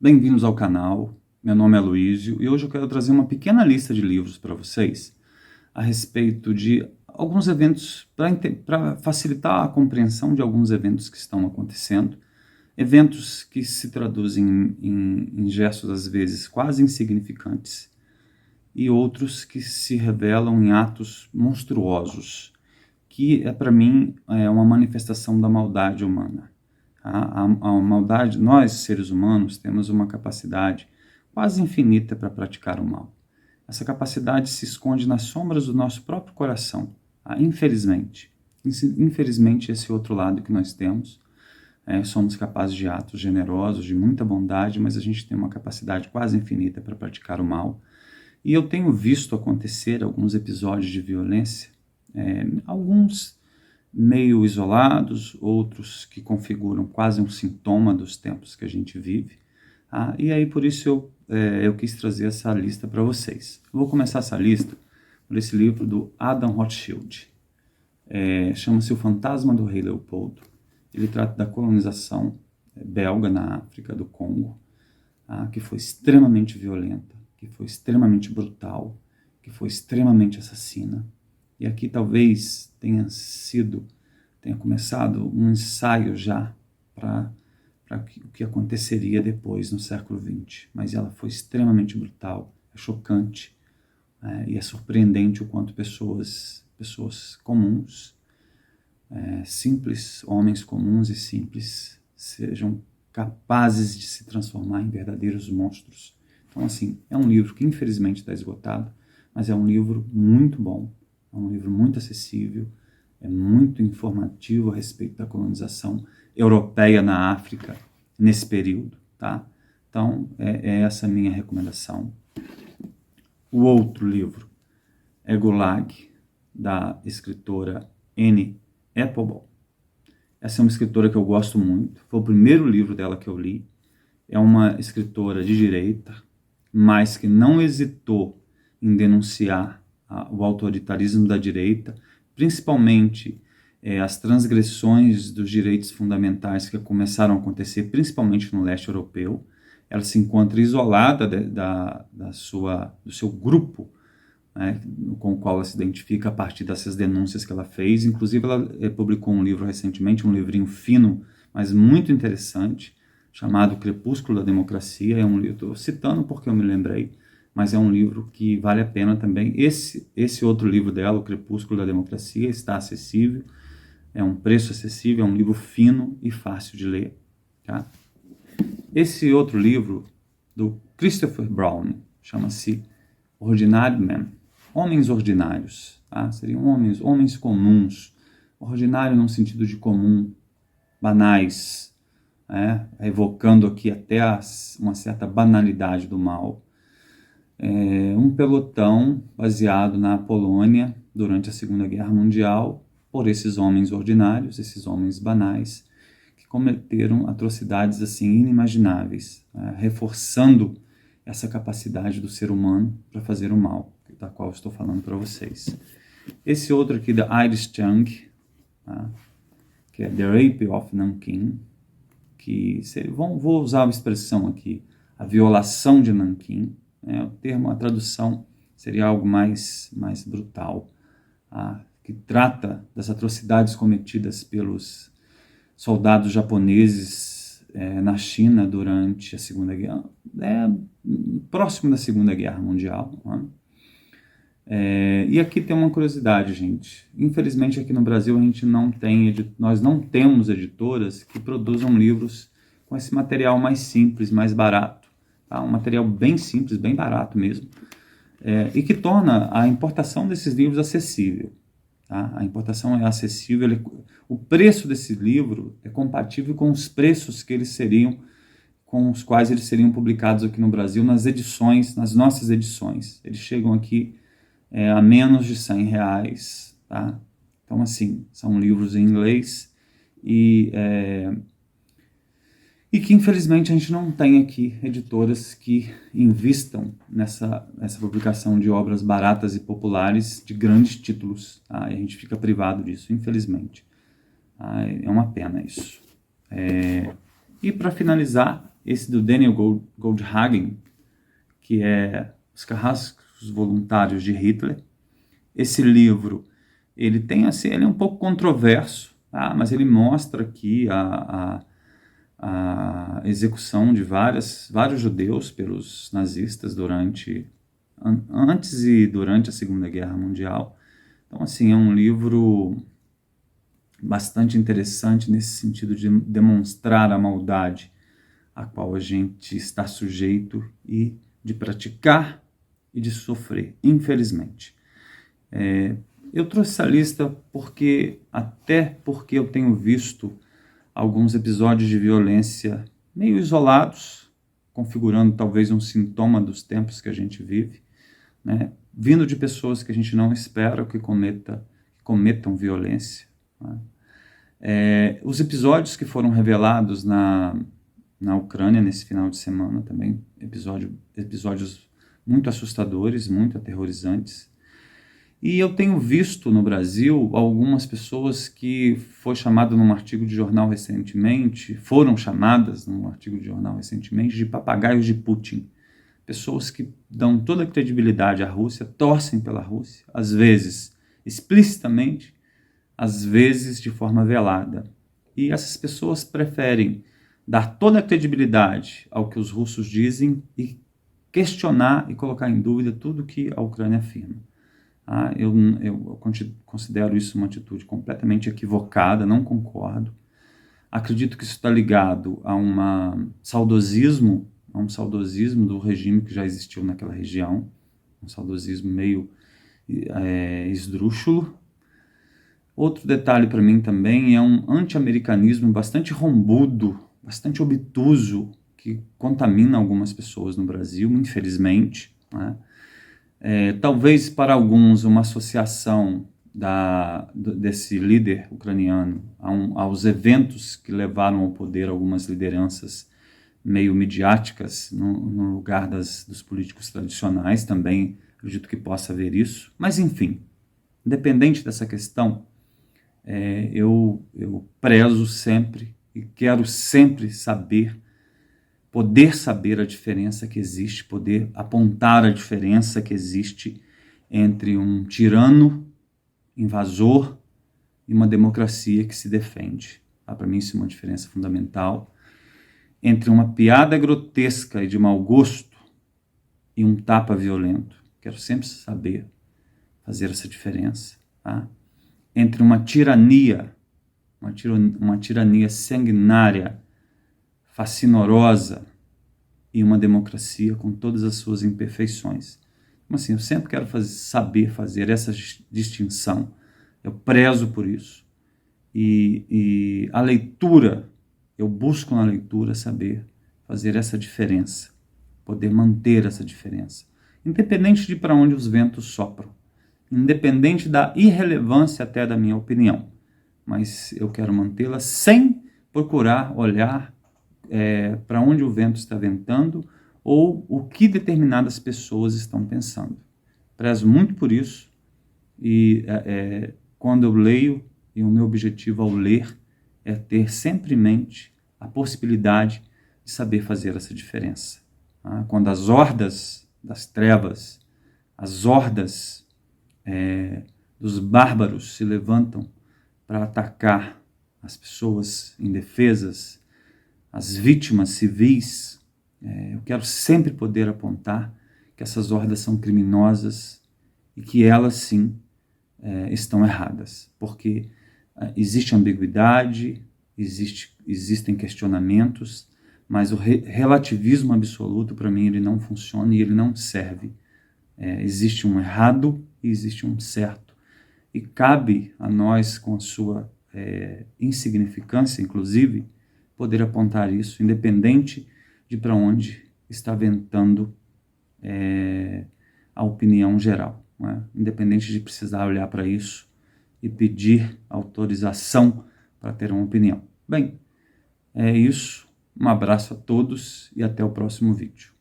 Bem-vindos ao canal, meu nome é Luísio e hoje eu quero trazer uma pequena lista de livros para vocês a respeito de alguns eventos para facilitar a compreensão de alguns eventos que estão acontecendo, eventos que se traduzem em gestos às vezes quase insignificantes e outros que se revelam em atos monstruosos, que para mim é uma manifestação da maldade humana. A maldade, nós, seres humanos, temos uma capacidade quase infinita para praticar o mal. Essa capacidade se esconde nas sombras do nosso próprio coração, infelizmente. Infelizmente, esse outro lado que nós temos, somos capazes de atos generosos, de muita bondade, mas a gente tem uma capacidade quase infinita para praticar o mal. E eu tenho visto acontecer alguns episódios de violência, alguns meio isolados, outros que configuram quase um sintoma dos tempos que a gente vive. E aí por isso eu quis trazer essa lista para vocês. Eu vou começar essa lista por esse livro do Adam Rothschild. Chama-se O Fantasma do Rei Leopoldo. Ele trata da colonização belga na África do Congo, que foi extremamente violenta, que foi extremamente brutal, que foi extremamente assassina. E aqui talvez tenha começado um ensaio já para o que aconteceria depois no século XX. Mas ela foi extremamente brutal, é chocante, e é surpreendente o quanto pessoas comuns, simples, homens comuns e simples, sejam capazes de se transformar em verdadeiros monstros. Então, assim, é um livro que infelizmente está esgotado, mas é um livro muito bom, é um livro muito acessível, é muito informativo a respeito da colonização europeia na África nesse período, tá? Então, é essa a minha recomendação. O outro livro é Gulag, da escritora Annie Applebaum. Essa é uma escritora que eu gosto muito, foi o primeiro livro dela que eu li. É uma escritora de direita, mas que não hesitou em denunciar o autoritarismo da direita, principalmente as transgressões dos direitos fundamentais que começaram a acontecer, principalmente no leste europeu. Ela se encontra isolada do seu grupo, com o qual ela se identifica a partir dessas denúncias que ela fez. Inclusive, ela publicou um livro recentemente, um livrinho fino, mas muito interessante, chamado Crepúsculo da Democracia. É um livro, estou citando porque eu me lembrei, mas é um livro que vale a pena também. Esse outro livro dela, O Crepúsculo da Democracia, está acessível, é um preço acessível, é um livro fino e fácil de ler. Tá? Esse outro livro, do Christopher Brown, chama-se Ordinary Men, Homens Ordinários. Tá? Seriam homens comuns, ordinário no sentido de comum, banais, evocando aqui até uma certa banalidade do mal. Um pelotão baseado na Polônia durante a Segunda Guerra Mundial por esses homens ordinários, esses homens banais, que cometeram atrocidades assim inimagináveis, reforçando essa capacidade do ser humano para fazer o mal, da qual estou falando para vocês. Esse outro aqui da Iris Chang, que é The Rape of Nanking, que vou usar a expressão aqui, a violação de Nanking. O termo, a tradução seria algo mais brutal, que trata das atrocidades cometidas pelos soldados japoneses na China durante a Segunda Guerra, próximo da Segunda Guerra Mundial. E aqui tem uma curiosidade, gente. Infelizmente aqui no Brasil nós não temos editoras que produzam livros com esse material mais simples, mais barato. Tá? Um material bem simples, bem barato mesmo, e que torna a importação desses livros acessível. Tá? A importação é acessível, o preço desse livro é compatível com os preços com os quais eles seriam publicados aqui no Brasil nas nossas edições. Eles chegam aqui a menos de R$100. Tá? Então, assim, são livros em inglês e que infelizmente a gente não tem aqui editoras que invistam nessa publicação de obras baratas e populares de grandes títulos, tá? E a gente fica privado disso, infelizmente. É uma pena isso. E para finalizar, esse do Daniel Goldhagen, que é Os Carrascos Voluntários de Hitler. Esse livro, ele tem assim, ele é um pouco controverso, tá? Mas ele mostra aqui a execução de vários judeus pelos nazistas antes e durante a Segunda Guerra Mundial. Então, assim, é um livro bastante interessante nesse sentido de demonstrar a maldade a qual a gente está sujeito e de praticar e de sofrer, infelizmente. Eu trouxe essa lista porque eu tenho visto alguns episódios de violência meio isolados, configurando talvez um sintoma dos tempos que a gente vive, né? Vindo de pessoas que a gente não espera que cometam violência, né? Os episódios que foram revelados na Ucrânia nesse final de semana também, episódios muito assustadores, muito aterrorizantes. E eu tenho visto no Brasil algumas pessoas que foram chamadas num artigo de jornal recentemente de papagaios de Putin. Pessoas que dão toda a credibilidade à Rússia, torcem pela Rússia, às vezes explicitamente, às vezes de forma velada. E essas pessoas preferem dar toda a credibilidade ao que os russos dizem e questionar e colocar em dúvida tudo que a Ucrânia afirma. Eu considero isso uma atitude completamente equivocada, não concordo. Acredito que isso está ligado a um saudosismo do regime que já existiu naquela região, um saudosismo meio esdrúxulo. Outro detalhe para mim também é um anti-americanismo bastante rombudo, bastante obtuso, que contamina algumas pessoas no Brasil, infelizmente, né? Talvez para alguns uma associação desse líder ucraniano aos eventos que levaram ao poder algumas lideranças meio midiáticas no lugar dos políticos tradicionais, também acredito que possa haver isso. Mas enfim, independente dessa questão, eu prezo sempre e quero sempre poder saber a diferença que existe, poder apontar a diferença que existe entre um tirano invasor e uma democracia que se defende. Para mim isso é uma diferença fundamental. Entre uma piada grotesca e de mau gosto e um tapa violento. Quero sempre saber fazer essa diferença. Tá? Entre uma tirania sanguinária, fascinorosa, e uma democracia com todas as suas imperfeições. Então, assim, eu sempre quero saber fazer essa distinção. Eu prezo por isso. E a leitura, eu busco na leitura saber fazer essa diferença, poder manter essa diferença, independente de para onde os ventos sopram, independente da irrelevância até da minha opinião, mas eu quero mantê-la sem procurar olhar para onde o vento está ventando ou o que determinadas pessoas estão pensando. Prezo muito por isso e quando eu leio, e o meu objetivo ao ler é ter sempre em mente a possibilidade de saber fazer essa diferença. Tá? Quando as hordas das trevas, as hordas dos bárbaros se levantam para atacar as pessoas indefesas, as vítimas civis, eu quero sempre poder apontar que essas hordas são criminosas e que elas sim estão erradas, porque existe ambiguidade, existem questionamentos, mas o relativismo absoluto para mim ele não funciona e ele não serve. Existe um errado e existe um certo, e cabe a nós, com a sua insignificância inclusive, poder apontar isso, independente de para onde está ventando a opinião geral, né? Independente de precisar olhar para isso e pedir autorização para ter uma opinião. Bem, é isso. Um abraço a todos e até o próximo vídeo.